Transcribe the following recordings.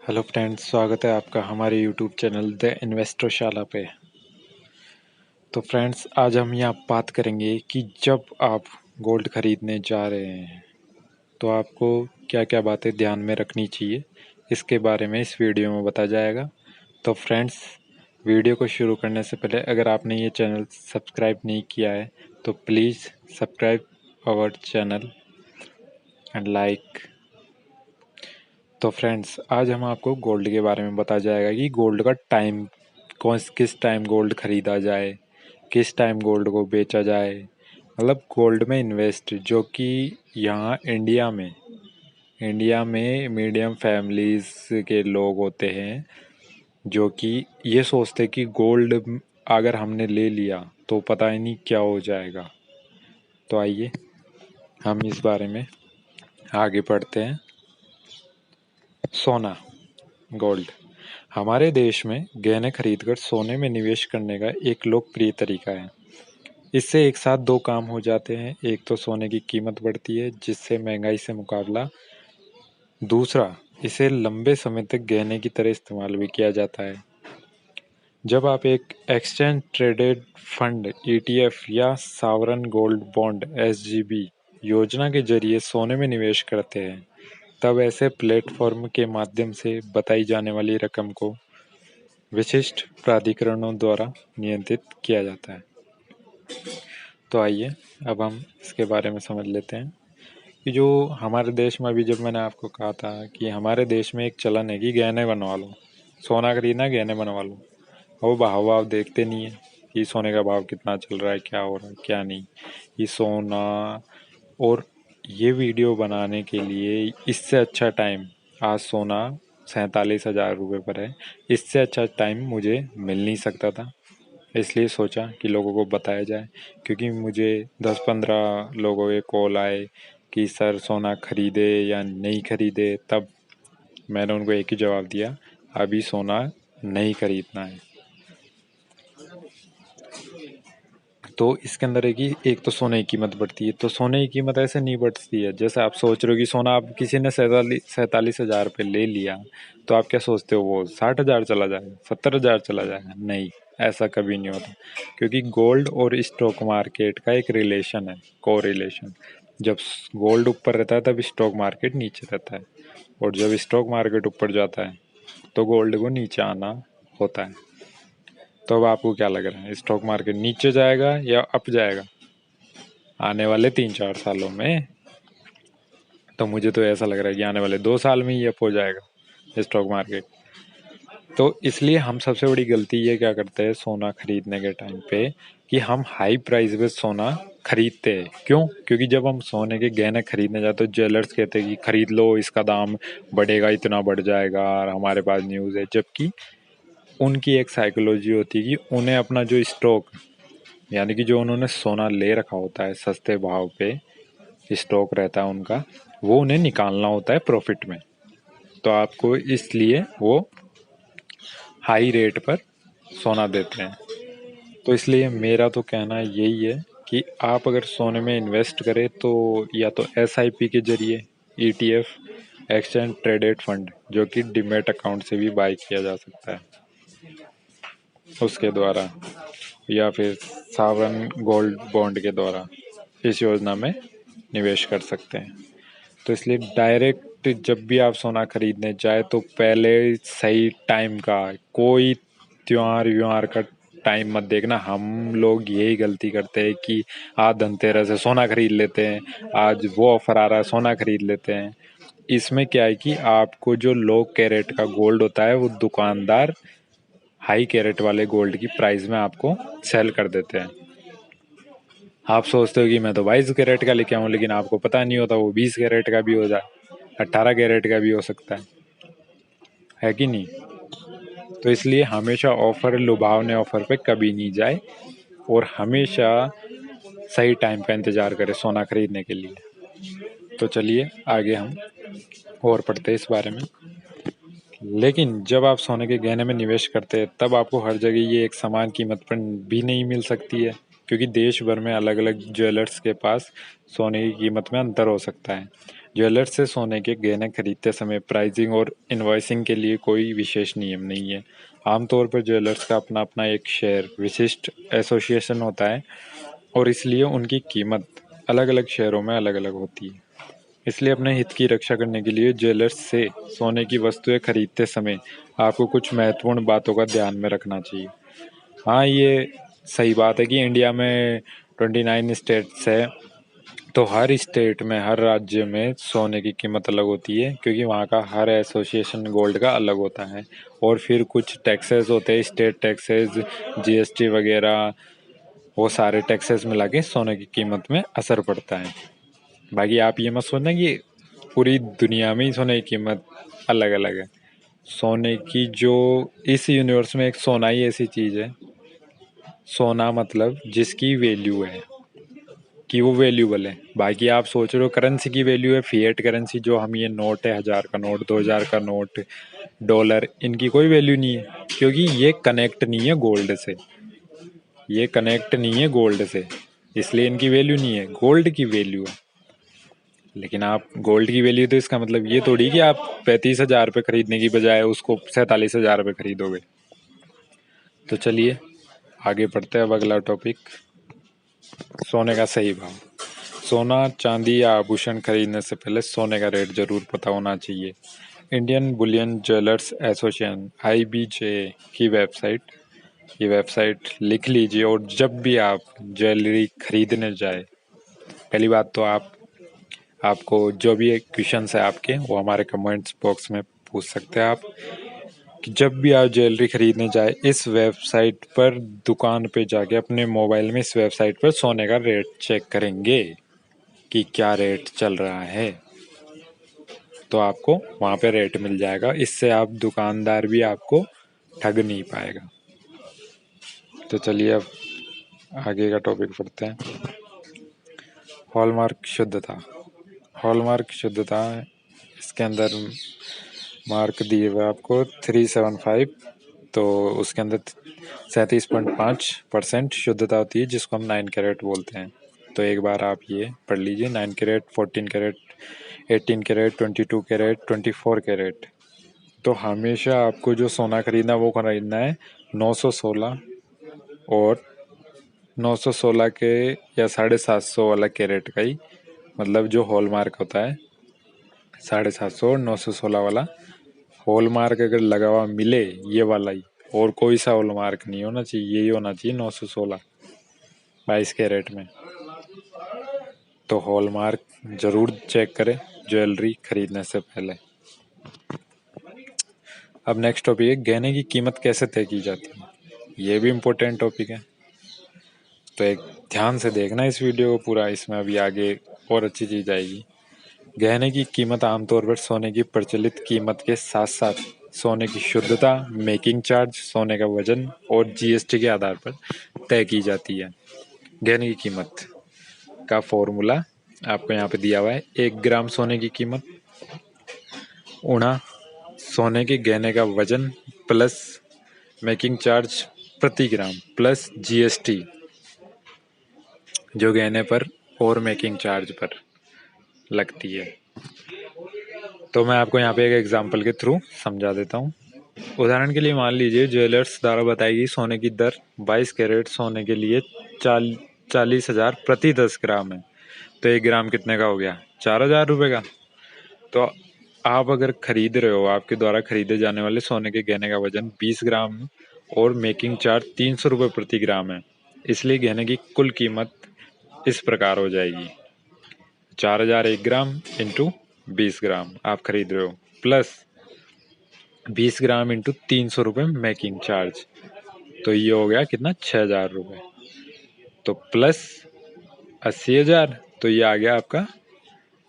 Hello friends, स्वागत है आपका हमारे यूट्यूब चैनल द इन्वेस्टरशाला पे। तो फ्रेंड्स, आज हम यहाँ बात करेंगे कि जब आप गोल्ड खरीदने जा रहे हैं तो आपको क्या क्या बातें ध्यान में रखनी चाहिए, इसके बारे में इस वीडियो में बताया जाएगा। तो फ्रेंड्स, वीडियो को शुरू करने से पहले अगर आपने ये चैनल सब्सक्राइब नहीं किया है तो please subscribe our channel and like. तो फ्रेंड्स, आज हम आपको गोल्ड के बारे में बताया जाएगा कि गोल्ड का टाइम, कौन किस टाइम गोल्ड खरीदा जाए, किस टाइम गोल्ड को बेचा जाए। मतलब गोल्ड में इन्वेस्ट, जो कि यहाँ इंडिया में मीडियम फैमिलीज के लोग होते हैं जो कि ये सोचते हैं कि गोल्ड अगर हमने ले लिया तो पता ही नहीं क्या हो जाएगा। तो आइए हम इस बारे में आगे बढ़ते हैं। सोना, गोल्ड हमारे देश में गहने खरीदकर सोने में निवेश करने का एक लोकप्रिय तरीका है। इससे एक साथ दो काम हो जाते हैं। एक तो सोने की कीमत बढ़ती है जिससे महंगाई से मुकाबला, दूसरा इसे लंबे समय तक गहने की तरह इस्तेमाल भी किया जाता है। जब आप एक एक्सचेंज ट्रेडेड फंड ETF या सावरन गोल्ड बॉन्ड SGB योजना के जरिए सोने में निवेश करते हैं, तब ऐसे प्लेटफॉर्म के माध्यम से बताई जाने वाली रकम को विशिष्ट प्राधिकरणों द्वारा नियंत्रित किया जाता है। तो आइए अब हम इसके बारे में समझ लेते हैं कि जो हमारे देश में, अभी जब मैंने आपको कहा था कि हमारे देश में एक चलन है कि गहने बनवा लो, सोना खरीदना गहने बनवा लो। वो भाव देखते नहीं है कि सोने का भाव कितना चल रहा है, क्या हो रहा है क्या नहीं। ये सोना, और ये वीडियो बनाने के लिए इससे अच्छा टाइम, आज सोना 47,000 रुपये पर है, इससे अच्छा टाइम मुझे मिल नहीं सकता था। इसलिए सोचा कि लोगों को बताया जाए, क्योंकि मुझे 10-15 लोगों के कॉल आए कि सर सोना खरीदे या नहीं खरीदे। तब मैंने उनको एक ही जवाब दिया, अभी सोना नहीं खरीदना है। तो इसके अंदर है कि एक तो सोने की कीमत बढ़ती है। तो सोने की कीमत ऐसे नहीं बढ़ती है जैसे आप सोच रहे हो कि सोना आप किसी ने 47,000 रुपये ले लिया तो आप क्या सोचते हो वो 60,000 चला जाएगा, 70,000 चला जाएगा। नहीं, ऐसा कभी नहीं होता, क्योंकि गोल्ड और स्टॉक मार्केट का एक रिलेशन है, को रिलेशन। जब गोल्ड ऊपर रहता है तब स्टॉक मार्केट नीचे रहता है, और जब स्टॉक मार्केट ऊपर जाता है तो गोल्ड को नीचे आना होता है। तो अब आपको क्या लग रहा है, स्टॉक मार्केट नीचे जाएगा या अप जाएगा आने वाले 3-4 सालों में? तो मुझे तो ऐसा लग रहा है कि आने वाले 2 साल में ही अप हो जाएगा स्टॉक मार्केट। तो इसलिए हम सबसे बड़ी गलती ये क्या करते हैं सोना खरीदने के टाइम पे, कि हम हाई प्राइस पे सोना खरीदते हैं। क्यों? क्योंकि जब हम सोने के गहने खरीदने जाते तो ज्वेलर्स कहते हैं कि खरीद लो, इसका दाम बढ़ेगा, इतना बढ़ जाएगा, और हमारे पास न्यूज़ है। जबकि उनकी एक साइकोलॉजी होती है कि उन्हें अपना जो स्टॉक, यानी कि जो उन्होंने सोना ले रखा होता है सस्ते भाव पे, स्टॉक रहता है उनका, वो उन्हें निकालना होता है प्रॉफिट में। तो आपको इसलिए वो हाई रेट पर सोना देते हैं। तो इसलिए मेरा तो कहना यही है कि आप अगर सोने में इन्वेस्ट करें तो या तो SIP के जरिए, ETF एक्सचेंज ट्रेडेड फंड, जो कि डीमैट अकाउंट से भी बाई किया जा सकता है, उसके द्वारा, या फिर सावन गोल्ड बॉन्ड के द्वारा इस योजना में निवेश कर सकते हैं। तो इसलिए डायरेक्ट जब भी आप सोना खरीदने जाए तो पहले सही टाइम का, कोई त्योहार व्योहार का टाइम मत देखना। हम लोग यही गलती करते हैं कि आज धनतेरस है सोना खरीद लेते हैं, आज वो ऑफर आ रहा है सोना खरीद लेते हैं। इसमें क्या है कि आपको जो लो कैरेट का गोल्ड होता है वो दुकानदार हाई कैरेट वाले गोल्ड की प्राइस में आपको सेल कर देते हैं। आप सोचते हो कि मैं तो 22 कैरेट का लेके आऊँ, लेकिन आपको पता नहीं होता वो 20 कैरेट का भी हो जाए, 18 कैरेट का भी हो सकता है कि नहीं? तो इसलिए हमेशा ऑफर, लुभावने ऑफर पे कभी नहीं जाए, और हमेशा सही टाइम का इंतज़ार करें सोना खरीदने के लिए। तो चलिए आगे हम और पढ़ते हैं इस बारे में। लेकिन जब आप सोने के गहने में निवेश करते हैं तब आपको हर जगह ये एक समान कीमत पर भी नहीं मिल सकती है, क्योंकि देश भर में अलग अलग ज्वेलर्स के पास सोने की कीमत में अंतर हो सकता है। ज्वेलर्स से सोने के गहने खरीदते समय प्राइसिंग और इनवॉइसिंग के लिए कोई विशेष नियम नहीं है। आमतौर पर ज्वेलर्स का अपना अपना एक शेयर विशिष्ट एसोसिएशन होता है और इसलिए उनकी कीमत अलग अलग शहरों में अलग अलग होती है। इसलिए अपने हित की रक्षा करने के लिए ज्वेलर्स से सोने की वस्तुएं खरीदते समय आपको कुछ महत्वपूर्ण बातों का ध्यान में रखना चाहिए। हाँ, ये सही बात है कि इंडिया में 29 स्टेट्स है, तो हर स्टेट में हर राज्य में सोने की कीमत अलग होती है, क्योंकि वहाँ का हर एसोसिएशन गोल्ड का अलग होता है। और फिर कुछ टैक्सेस होते हैं, स्टेट टैक्सेस, जीएसटी वगैरह, वो सारे टैक्सेस मिला के सोने की कीमत में असर पड़ता है। बाकी आप ये मत सोचना कि पूरी दुनिया में ही सोने की कीमत अलग अलग है। सोने की जो इस यूनिवर्स में एक सोना ही ऐसी चीज़ है, सोना मतलब जिसकी वैल्यू है कि वो वैल्यूबल है। बाकी आप सोच रहे हो करेंसी की वैल्यू है, फिएट करेंसी, जो हम ये नोट है, 1000 का नोट, 2000 का नोट, डॉलर, इनकी कोई वैल्यू नहीं है, क्योंकि ये कनेक्ट नहीं है गोल्ड से। ये कनेक्ट नहीं है गोल्ड से, इसलिए इनकी वैल्यू नहीं है, गोल्ड की वैल्यू है। लेकिन आप गोल्ड की वैल्यू, तो इसका मतलब ये थोड़ी कि आप 35,000 पे खरीदने की बजाय उसको 47,000 पे खरीदोगे। तो चलिए आगे बढ़ते हैं। अब अगला टॉपिक, सोने का सही भाव। सोना, चांदी या आभूषण खरीदने से पहले सोने का रेट जरूर पता होना चाहिए। Indian Boolean jewellers association (IBJ) की वेबसाइट लिख लीजिए, और जब भी आप ज्वेलरी खरीदने जाए, पहली बात तो आपको जो भी क्वेश्चंस है आपके, वो हमारे कमेंट्स बॉक्स में पूछ सकते हैं आप, कि जब भी आप ज्वेलरी खरीदने जाए इस वेबसाइट पर, दुकान पे जाके अपने मोबाइल में इस वेबसाइट पर सोने का रेट चेक करेंगे कि क्या रेट चल रहा है, तो आपको वहाँ पे रेट मिल जाएगा। इससे आप दुकानदार भी आपको ठग नहीं पाएगा। तो चलिए अब आगे का टॉपिक पढ़ते हैं। हॉलमार्क शुद्धता। हॉलमार्क शुद्धता, इसके अंदर मार्क दिए हुए आपको 375, तो उसके अंदर 37.5% शुद्धता होती है, जिसको हम 9 कैरेट बोलते हैं। तो एक बार आप ये पढ़ लीजिए, 9 carat, 14 carat, 18 carat, 22 carat, 24 carat. तो हमेशा आपको जो सोना खरीदना, वो खरीदना है 916 और 916 के या 750 वाला कैरेट का ही, मतलब जो हॉलमार्क होता है 750 और 916 वाला हॉलमार्क अगर लगा हुआ मिले, ये वाला ही, और कोई सा हॉलमार्क नहीं होना चाहिए, यही होना चाहिए 916 22 कैरेट में। तो हॉलमार्क जरूर चेक करें ज्वेलरी खरीदने से पहले। अब नेक्स्ट टॉपिक है, गहने की कीमत कैसे तय की जाती है। ये भी इम्पोर्टेंट टॉपिक है, तो एक ध्यान से देखना इस वीडियो को पूरा, इसमें अभी आगे और अच्छी चीज आएगी। गहने की कीमत आमतौर पर सोने की प्रचलित कीमत के साथ साथ सोने की शुद्धता, मेकिंग चार्ज, सोने का वजन और जीएसटी के आधार पर तय की जाती है। गहने की कीमत का फॉर्मूला आपको यहाँ पे दिया हुआ है। 1 ग्राम सोने की कीमत * सोने के गहने का वजन प्लस मेकिंग चार्ज प्रति ग्राम प्लस जीएसटी जो गहने पर और मेकिंग चार्ज पर लगती है। तो मैं आपको यहाँ पे एक एग्जांपल के थ्रू समझा देता हूँ। उदाहरण के लिए मान लीजिए ज्वेलर्स द्वारा बताई गई सोने की दर 22 कैरेट सोने के लिए 40,000 प्रति 10 ग्राम है। तो 1 ग्राम कितने का हो गया, 4,000 रुपये का। तो आप अगर खरीद रहे हो, आपके द्वारा खरीदे जाने वाले सोने के गहने का वजन 20 ग्राम और मेकिंग चार्ज 300 रुपये प्रति ग्राम है, इसलिए गहने की कुल कीमत इस प्रकार हो जाएगी, 4,000 1 ग्राम इंटू 20 ग्राम आप खरीद रहे हो, प्लस 20 ग्राम इंटू 300 रुपये मेकिंग चार्ज, तो ये हो गया कितना, 6,000 रुपये। तो प्लस 80,000, तो ये आ गया आपका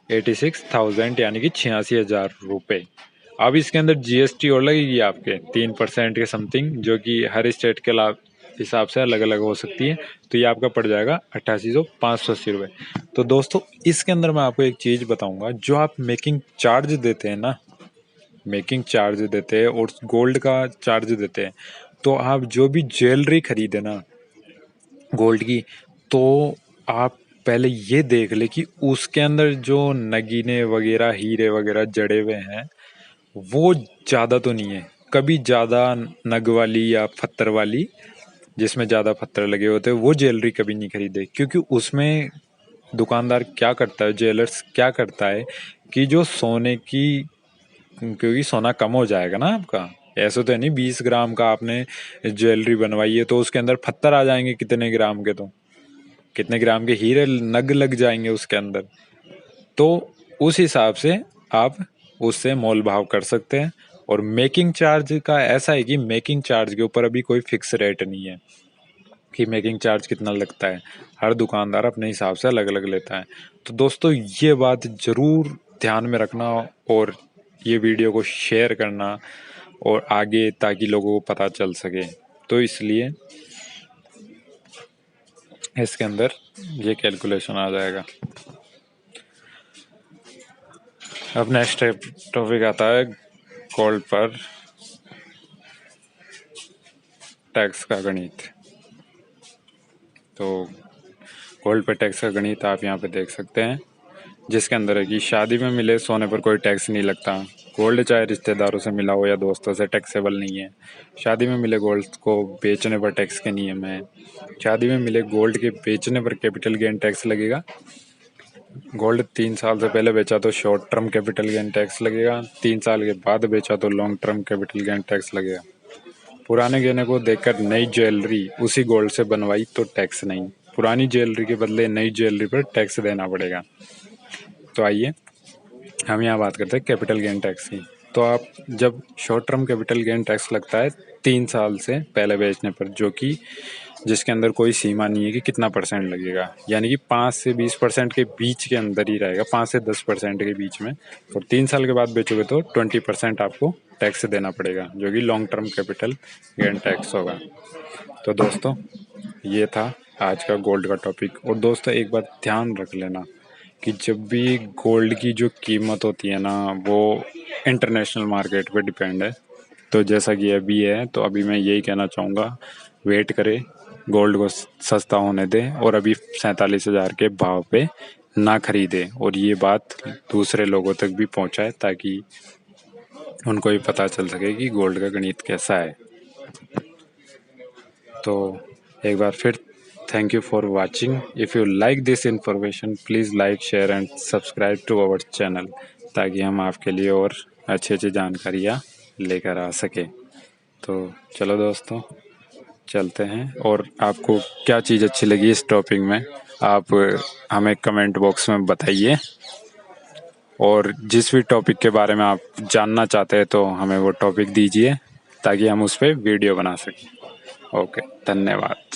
86,000, यानी कि 86,000 रुपये। अब इसके अंदर जीएसटी और लगेगी आपके 3% के समथिंग, जो कि हर स्टेट के हिसाब से अलग अलग हो सकती है। तो ये आपका पड़ जाएगा 88,580 रुपये। तो दोस्तों इसके अंदर मैं आपको एक चीज़ बताऊंगा, जो आप मेकिंग चार्ज देते हैं ना, मेकिंग चार्ज देते हैं और गोल्ड का चार्ज देते हैं, तो आप जो भी ज्वेलरी खरीदे ना गोल्ड की, तो आप पहले ये देख ले कि उसके अंदर जो नगीने वगैरह हीरे वगैरह जड़े हुए हैं वो ज्यादा तो नहीं है। कभी ज्यादा नग वाली या पत्थर वाली, जिसमें ज्यादा पत्थर लगे होते हैं, वो ज्वेलरी कभी नहीं खरीदे, क्योंकि उसमें दुकानदार क्या करता है, ज्वेलर्स क्या करता है कि जो सोने की, क्योंकि सोना कम हो जाएगा ना आपका, ऐसे तो है नहीं 20 ग्राम का आपने ज्वेलरी बनवाई है तो उसके अंदर पत्थर आ जाएंगे कितने ग्राम के, तो कितने ग्राम के हीरे नग लग जाएंगे उसके अंदर। तो उस हिसाब से आप उससे मोल भाव कर सकते हैं। और मेकिंग चार्ज का ऐसा है कि मेकिंग चार्ज के ऊपर अभी कोई फिक्स रेट नहीं है कि मेकिंग चार्ज कितना लगता है। हर दुकानदार अपने हिसाब से अलग अलग लेता है। तो दोस्तों ये बात जरूर ध्यान में रखना और ये वीडियो को शेयर करना और आगे, ताकि लोगों को पता चल सके। तो इसलिए इसके अंदर ये कैलकुलेशन आ जाएगा। अब नेक्स्ट टॉपिक आता है गोल्ड पर टैक्स का गणित। तो गोल्ड पर टैक्स का गणित आप यहाँ पे देख सकते हैं, जिसके अंदर है कि शादी में मिले सोने पर कोई टैक्स नहीं लगता। गोल्ड चाहे रिश्तेदारों से मिला हो या दोस्तों से, टैक्सेबल नहीं है। शादी में मिले गोल्ड को बेचने पर टैक्स के नियम है। शादी में मिले गोल्ड के बेचने पर कैपिटल गेन टैक्स लगेगा। गोल्ड 3 साल से पहले बेचा तो short term capital gain tax लगेगा। 3 साल के बाद बेचा तो long term capital gain tax लगेगा। पुराने गहने को देखकर नई ज्वेलरी उसी गोल्ड से बनवाई तो टैक्स नहीं। पुरानी ज्वेलरी के बदले नई ज्वेलरी पर टैक्स देना पड़ेगा। तो आइए हम यहाँ बात करते हैं कैपिटल गेन टैक्स की। तो आप जब short term capital gain tax लगता है 3 साल से पहले बेचने पर, जो कि जिसके अंदर कोई सीमा नहीं है कि कितना परसेंट लगेगा, यानी कि 5 से 20% के बीच के अंदर ही रहेगा, 5 से 10% के बीच में। और 3 साल के बाद बेचोगे तो 20% आपको टैक्स देना पड़ेगा, जो कि long term capital gain tax होगा। तो दोस्तों ये था आज का गोल्ड का टॉपिक। और दोस्तों एक बात ध्यान रख लेना कि जब भी गोल्ड की जो कीमत होती है ना, वो इंटरनेशनल मार्केट पे डिपेंड है। तो जैसा कि अभी है, तो अभी मैं यही कहना चाहूँगा, वेट करें, गोल्ड को सस्ता होने दें और अभी 47,000 के भाव पे ना खरीदें। और ये बात दूसरे लोगों तक भी पहुँचाए ताकि उनको भी पता चल सके कि गोल्ड का गणित कैसा है। तो एक बार फिर thank you for watching. If you like this information, please like, share and subscribe to our channel, ताकि हम आपके लिए और अच्छी अच्छी जानकारियाँ लेकर आ सके। तो चलो दोस्तों चलते हैं। और आपको क्या चीज़ अच्छी लगी इस टॉपिक में, आप हमें कमेंट बॉक्स में बताइए। और जिस भी टॉपिक के बारे में आप जानना चाहते हैं तो हमें वो टॉपिक दीजिए ताकि हम उस पर वीडियो बना सकें। ओके, धन्यवाद।